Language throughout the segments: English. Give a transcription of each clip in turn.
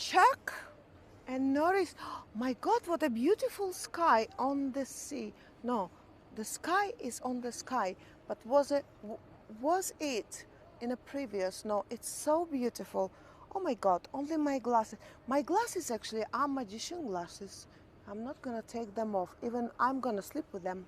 check and notice, my God, what a beautiful sky on the sea. No, the sky is on the sky, but was it in a previous? No, it's so beautiful. Oh my God, only my glasses. My glasses actually are magician glasses. I'm not gonna take them off, even I'm gonna sleep with them.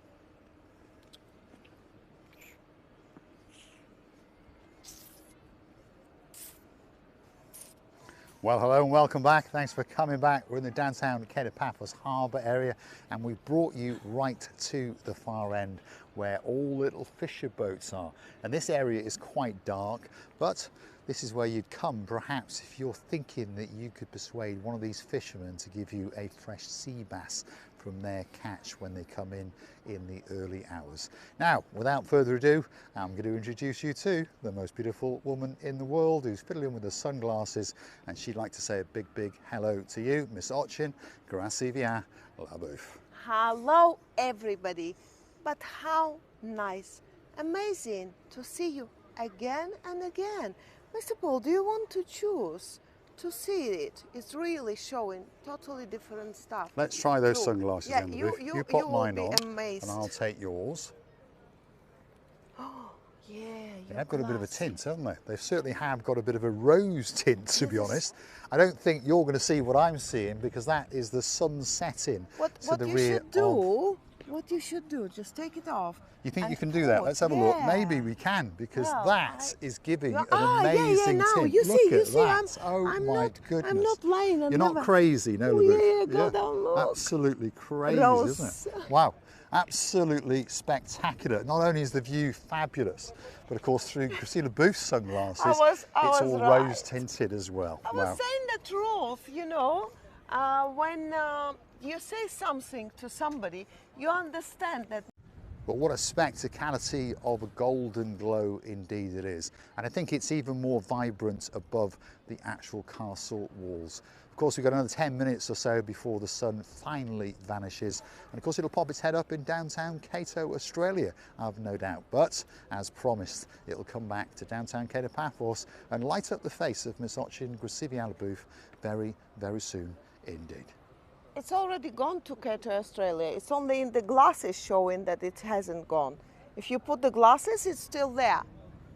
Well, hello and welcome back. Thanks for coming back. We're in the downtown Paphos Harbour area, and we brought you right to the far end where all little fisher boats are. And this area is quite dark, but this is where you'd come perhaps if you're thinking that you could persuade one of these fishermen to give you a fresh sea bass from their catch when they come in the early hours. Now, without further ado, I'm going to introduce you to the most beautiful woman in the world who's fiddling with her sunglasses, and she'd like to say a big, big hello to you, Miss Ochin. Grazie via la bouffe. Hello, everybody. But how nice, amazing to see you again and again. Mr. Paul, do you want to choose to see it? It's really showing totally different stuff. Let's try those sunglasses. Yeah, then, you pop will mine be on, amazed. and I'll take yours. Oh, yeah, They've got a bit of a tint, haven't they? They certainly have got a bit of a rose tint, to be honest. I don't think you're going to see what I'm seeing, because that is the sun setting to the rear of... What you should do, just take it off. You think you can do that? Let's have a look. Maybe we can, because that is giving an amazing tint. You look see, at that. I'm my not, goodness. I'm not lying. You're not crazy, no, Go down, look. Absolutely crazy, Rose. isn't it? Wow. Absolutely spectacular. Not only is the view fabulous, but of course through Christina Booth's sunglasses, it's all rose tinted as well. I was saying the truth, you know, when you say something to somebody, you understand that. But what a spectacality of a golden glow indeed it is. And I think it's even more vibrant above the actual castle walls. Of course, we've got another 10 minutes or so before the sun finally vanishes. And of course, it'll pop its head up in downtown Cato, Australia, I've no doubt. But as promised, it'll come back to downtown Cato Paphos and light up the face of Miss Ochin Grasivialabooth very, very soon indeed. It's already gone to Cato, Australia. It's only in the glasses showing that it hasn't gone. If you put the glasses, it's still there.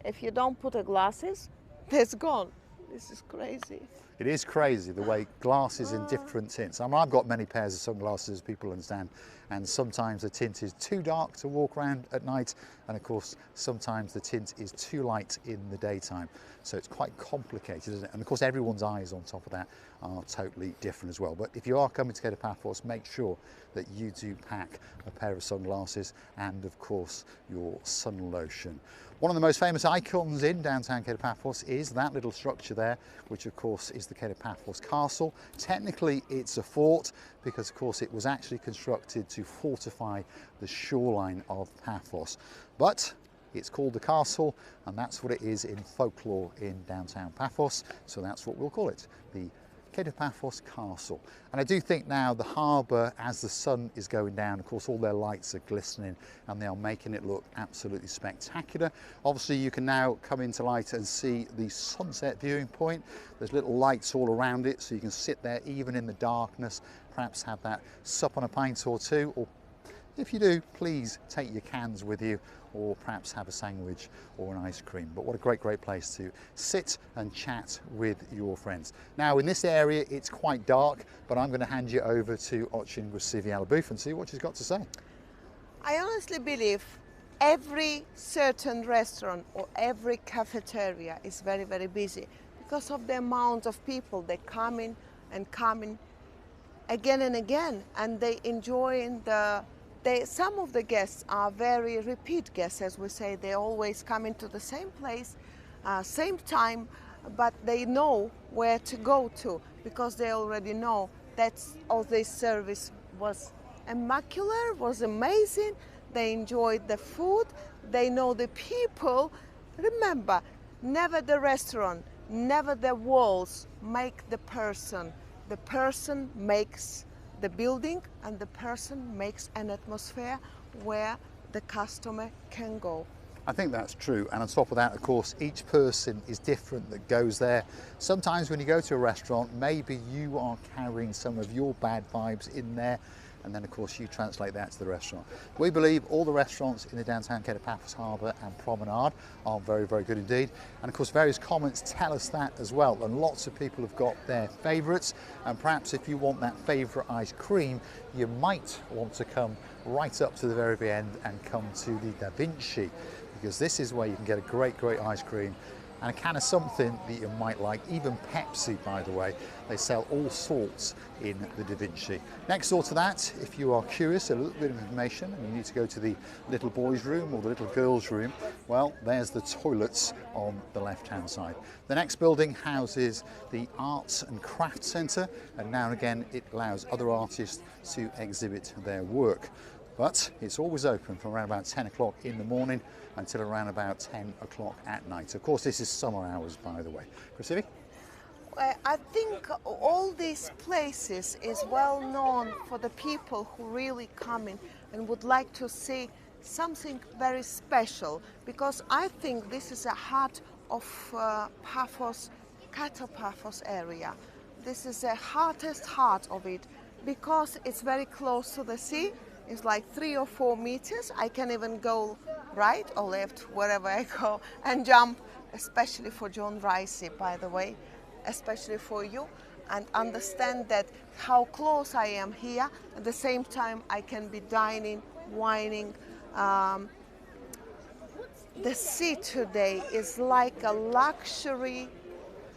If you don't put the glasses, it's gone. This is crazy. It is crazy the way glasses in different tints. I mean, I've got many pairs of sunglasses, people understand, and sometimes the tint is too dark to walk around at night, and of course sometimes the tint is too light in the daytime. So it's quite complicated, isn't it? And of course everyone's eyes on top of that are totally different as well. But if you are coming to Cato Paphos, make sure that you do pack a pair of sunglasses and of course your sun lotion. One of the most famous icons in downtown Cato Paphos is that little structure there, which of course is the Cato Paphos Castle. Technically it's a fort because of course it was actually constructed to fortify the shoreline of Paphos. But it's called the castle, and that's what it is in folklore in downtown Paphos, so that's what we'll call it, the Cato Paphos Castle. And I do think now the harbour, as the sun is going down, of course all their lights are glistening and they are making it look absolutely spectacular. Obviously you can now come into light and see the sunset viewing point. There's little lights all around it, so you can sit there even in the darkness, perhaps have that sup on a pint or two, or if you do, please take your cans with you, or perhaps have a sandwich or an ice cream. But what a great, great place to sit and chat with your friends. Now in this area it's quite dark, but I'm going to hand you over to Ochin Grasivialabooth and see what she's got to say. I honestly believe every certain restaurant or every cafeteria is very, very busy because of the amount of people that come in again and again, and they enjoying some of the guests are very repeat guests, as we say. They always come into the same place, same time, but they know where to go to because they already know that all this service was immaculate, was amazing. They enjoyed the food, they know the people. Remember, never the restaurant, never the walls make the person. The person makes the building, and the person makes an atmosphere where the customer can go. I think that's true, and on top of that, of course, each person is different that goes there. Sometimes when you go to a restaurant, maybe you are carrying some of your bad vibes in there, and then of course you translate that to the restaurant. We believe all the restaurants in the downtown Cape of Paphos Harbour and Promenade are very, very good indeed. And of course various comments tell us that as well, and lots of people have got their favourites, and perhaps if you want that favourite ice cream, you might want to come right up to the very end and come to the Da Vinci, because this is where you can get a great, great ice cream and a can of something that you might like, even Pepsi, by the way. They sell all sorts in the Da Vinci. Next door to that, if you are curious, a little bit of information, and you need to go to the little boys' room or the little girls' room, well, there's the toilets on the left-hand side. The next building houses the Arts and Crafts Centre, and now and again it allows other artists to exhibit their work. But it's always open from around about 10 o'clock in the morning until around about 10 o'clock at night. Of course, this is summer hours, by the way. Chrissy? I think all these places is well known for the people who really come in and would like to see something very special, because I think this is a heart of Paphos, Cattle Paphos area. This is the hardest heart of it because it's very close to the sea. It's like 3 or 4 meters. I can even go right or left, wherever I go, and jump, especially for John Ricey, by the way, especially for you, and understand that how close I am here. At the same time, I can be dining, wining. The sea today is like a luxury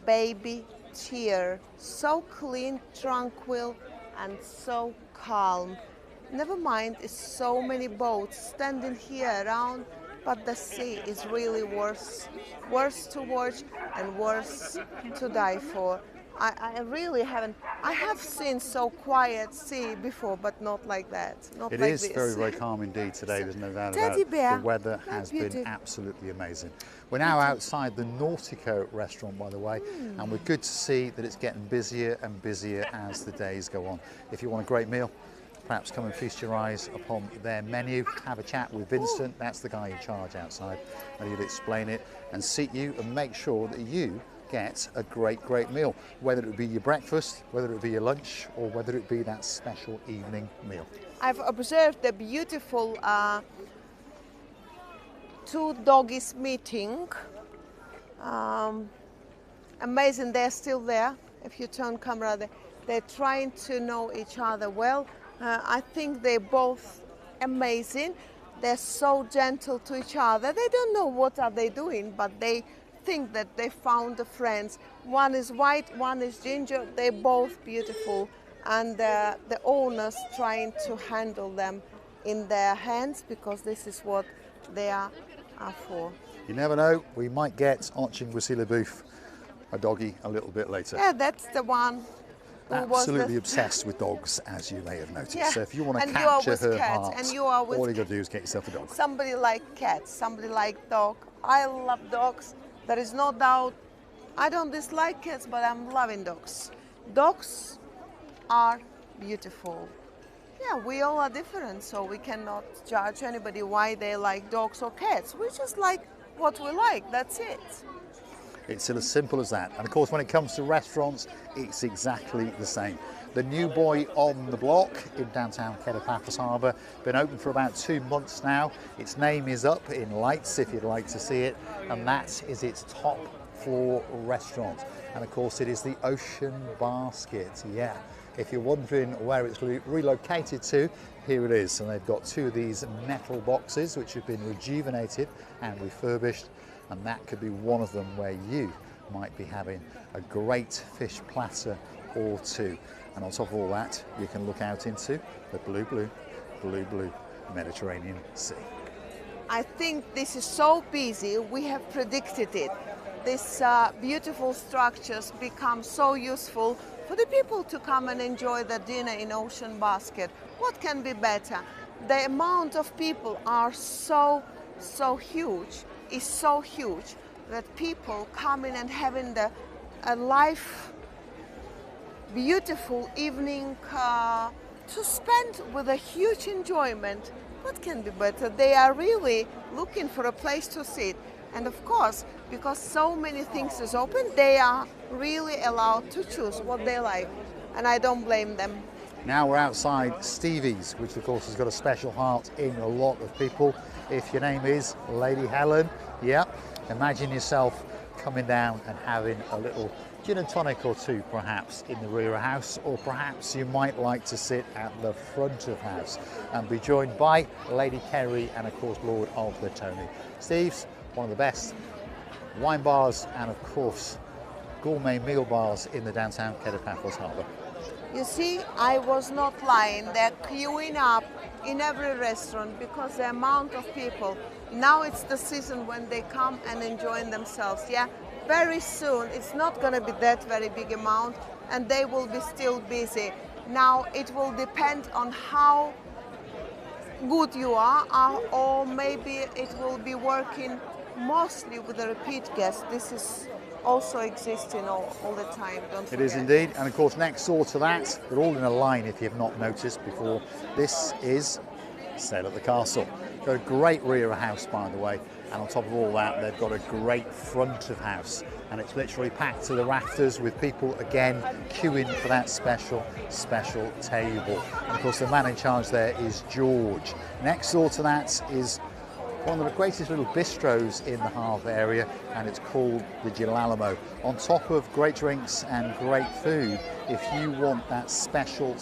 baby chair, so clean, tranquil, and so calm. Never mind, it's so many boats standing here around, but the sea is really worse to watch and worse to die for. I really haven't. I have seen so quiet sea before, but not like that. Not It like is this. very, very calm indeed today. There's no doubt about Teddy it. bear. The weather How has been beautiful. absolutely amazing. We're now outside the Nautico restaurant, by the way, and we're good to see that it's getting busier and busier as the days go on. If you want a great meal, perhaps come and feast your eyes upon their menu, have a chat with Vincent, that's the guy in charge outside, and he'll explain it and seat you and make sure that you get a great, great meal, whether it be your breakfast, whether it be your lunch, or whether it be that special evening meal. I've observed the beautiful 2 doggies meeting. Amazing, they're still there. If you turn camera, they're trying to know each other well. I think they're both amazing. They're so gentle to each other. They don't know what are they doing, but they think that they found the friends. One is white, one is ginger. They're both beautiful, and the owners trying to handle them in their hands, because this is what they are for. You never know, we might get Arching Wasila Booth, a doggy, a little bit later. Yeah, that's the one. Absolutely obsessed with dogs, as you may have noticed. Yeah. So if you want to And you are capture with her cats, heart, and you are with all you got to do is get yourself a dog. Somebody like cats, somebody like dog. I love dogs. There is no doubt. I don't dislike cats, but I'm loving dogs. Dogs are beautiful. Yeah, we all are different, so we cannot judge anybody why they like dogs or cats. We just like what we like, that's it. It's as simple as that. And of course, when it comes to restaurants, it's exactly the same. The new boy on the block in downtown Cape of Paphos Harbour, been open for about 2 months now. Its name is up in lights if you'd like to see it, and that is its top floor restaurant. And of course, it is the Ocean Basket. Yeah, if you're wondering where it's relocated to, here it is. And they've got 2 of these metal boxes which have been rejuvenated and refurbished, and that could be one of them where you might be having a great fish platter or 2. And on top of all that, you can look out into the blue, blue, blue, blue Mediterranean Sea. I think this is so busy, we have predicted it. These beautiful structures become so useful for the people to come and enjoy the dinner in Ocean Basket. What can be better? The amount of people are so huge, is so huge, that people coming and having a live, beautiful evening to spend with a huge enjoyment. What can be better? They are really looking for a place to sit. And of course, because so many things is open, they are really allowed to choose what they like. And I don't blame them. Now we're outside Stevie's, which of course has got a special heart in a lot of people. If your name is Lady Helen, yeah, imagine yourself coming down and having a little gin and tonic or two perhaps in the rear of house, or perhaps you might like to sit at the front of house and be joined by Lady Kerry and of course Lord of the Tony. Steve's, one of the best wine bars and of course gourmet meal bars in the downtown Paphos Harbour. You see, I was not lying. They're queuing up in every restaurant because the amount of people. Now it's the season when they come and enjoy themselves. Yeah, very soon it's not going to be that very big amount, and they will be still busy. Now it will depend on how good you are, or maybe it will be working mostly with the repeat guests. This is also existing all the time, don't forget. It is indeed, and of course next door to that, they're all in a line if you've not noticed before, this is Sail at the Castle. Got a great rear of house, by the way, and on top of all that they've got a great front of house, and it's literally packed to the rafters with people again queuing for that special table. And of course the man in charge there is George. Next door to that is one of the greatest little bistros in the Harbour area, and it's called the Gilalamo. On top of great drinks and great food, if you want that special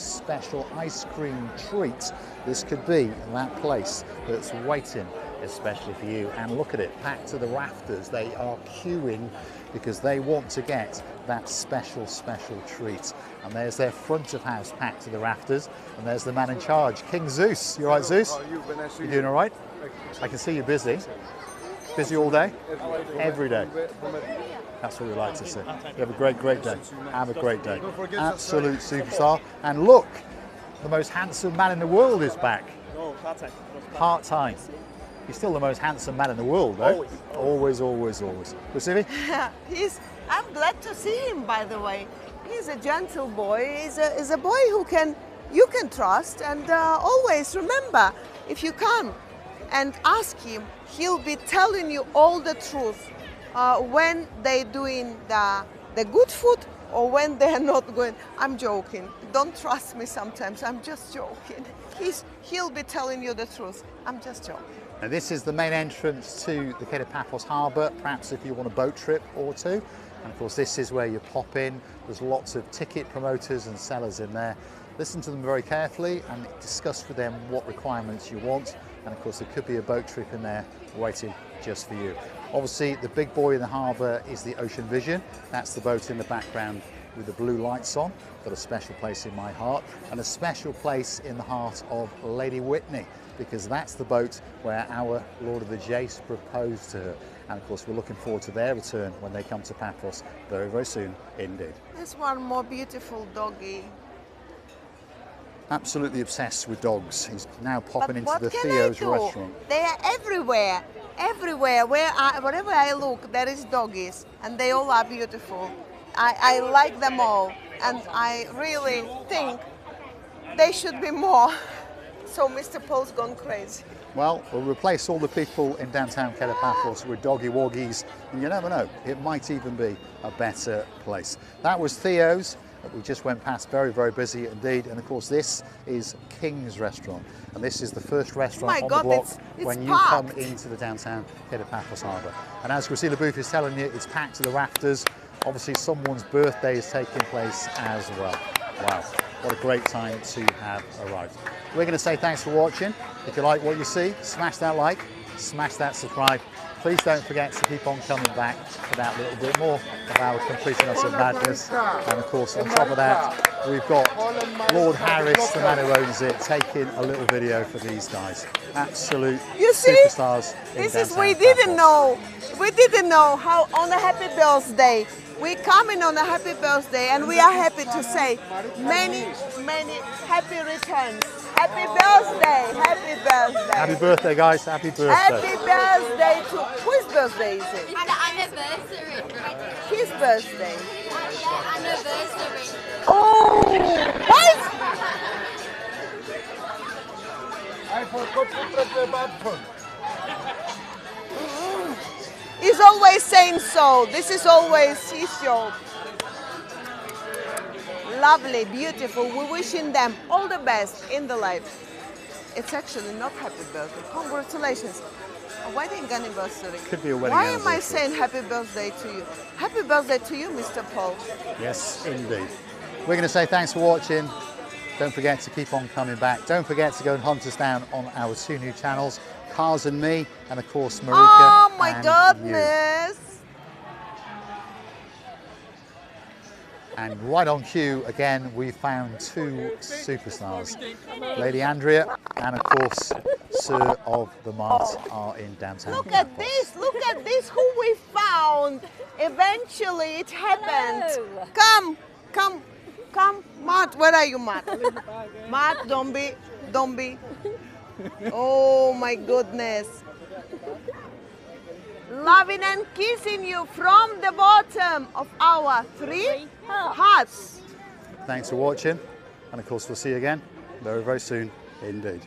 ice cream treat, this could be that place that's waiting especially for you. And look at it, packed to the rafters. They are queuing because they want to get that special treat. And there's their front of house packed to the rafters, and there's the man in charge, King Zeus. You all right, Zeus? You doing all right? I can see you're busy. Busy all day? Every day. That's what we like to see. You have a great day. Have a great day. Absolute superstar. And look, the most handsome man in the world is back. No, part-time. Part-time. He's still the most handsome man in the world, though. Always. Lucivi? I'm glad to see him, by the way. He's a gentle boy. He's a boy who you can trust, and always remember, if you come and ask him, he'll be telling you all the truth when they're doing the good food or when they're not going. I'm joking. Don't trust me sometimes. I'm just joking. He'll be telling you the truth. I'm just joking. Now this is the main entrance to the Paphos Harbour, perhaps if you want a boat trip or two. And of course this is where you pop in. There's lots of ticket promoters and sellers in there. Listen to them very carefully and discuss with them what requirements you want. And of course there could be a boat trip in there waiting just for you. Obviously the big boy in the harbour is the Ocean Vision. That's the boat in the background with the blue lights on. Got a special place in my heart, and a special place in the heart of Lady Whitney, because that's the boat where our Lord of the Jace proposed to her. And of course we're looking forward to their return when they come to Paphos very soon indeed. There's one more beautiful doggy. Absolutely obsessed with dogs. He's now popping into the Theo's restaurant. They are everywhere. Everywhere. Wherever I look, there is doggies, and they all are beautiful. I like them all, and I really think they should be more. So Mr. Paul's gone crazy. Well, we'll replace all the people in downtown Paphos with doggy woggies, and you never know, it might even be a better place. That was Theo's that we just went past, very busy indeed. And of course this is King's Restaurant, and this is the first restaurant on the block when you come into the downtown Paphos Harbour. And as Christina Booth is telling you, it's packed to the rafters. Obviously someone's birthday is taking place as well. Wow, what a great time to have arrived. We're going to say thanks for watching. If you like what you see, smash that like, smash that subscribe. Please don't forget to keep on coming back for that little bit more of our completing us of madness. And of course, on top of that, we've got Lord Harris, the man who owns it, taking a little video for these guys. Absolute superstars. This is we didn't know. We didn't know how on a happy birthday. We coming on a happy birthday, and we are happy to say many happy returns. Happy birthday! Happy birthday! Happy birthday, guys! Happy birthday! Happy birthday to whose birthday is it? Anniversary. His birthday. Anniversary. Oh! What? He's always saying so. This is always his job. Lovely, beautiful. We're wishing them all the best in the life. It's actually not happy birthday. Congratulations. A wedding anniversary. Could be a wedding Why anniversary. am I saying happy birthday to you? Happy birthday to you, Mr. Paul. Yes, indeed. We're going to say thanks for watching. Don't forget to keep on coming back. Don't forget to go and hunt us down on our 2 new channels, Cars and Me, and of course Marika. Oh my and goodness. you. And right on cue, again, we found 2 superstars. Lady Andrea and of course Sir of the Mart are in downtown. Look at this, who we found. Eventually it happened. Hello. Come, Matt, where are you, Matt? Matt, don't be. Oh my goodness. Loving and kissing you from the bottom of our 3 hearts. Thanks for watching, and of course we'll see you again very, very soon indeed.